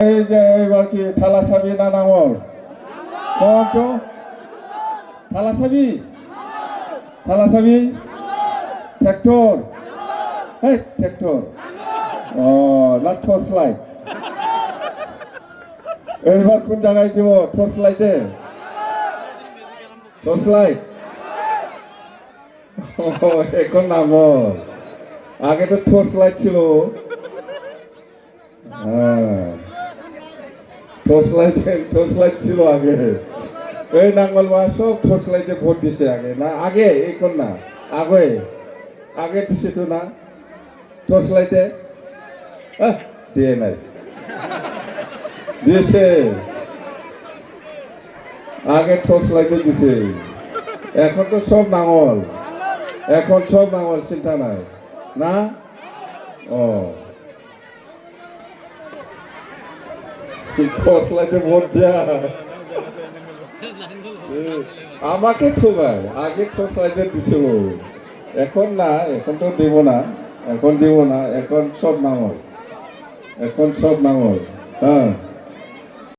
এই যে এবার কি ঠেলা চাবি না নাঙল কোন তো ঠেলা চাবি ট্রাক্টর এই ট্রাক্টর ও না টর্চ লাইট এইবার কোন জায়গায় দিব টর্চ লাইটে টর্চ লাইট এখন নাঙল আগে তো টর্চ লাইট ছিল হ্যাঁ টর্চ লাইট ছিল আগে এই নাঙ্গল মা সব টর্চ লাইটে ভোট দিছে আগে না আগে এখন না আগে দিছে তো না টর্চ লাইটে দিয়ে নাই দিয়েছে আগে টর্চ লাইটে দিছে এখন তো সব নাঙল চিন্তা নাই না ও টর্চ লাইটে ভোট দেয়া আমাকে ঠোকায় আগে টর্চ লাইটে দিছিল এখন না এখন তো দেব না এখন সব নাঙল হ্যাঁ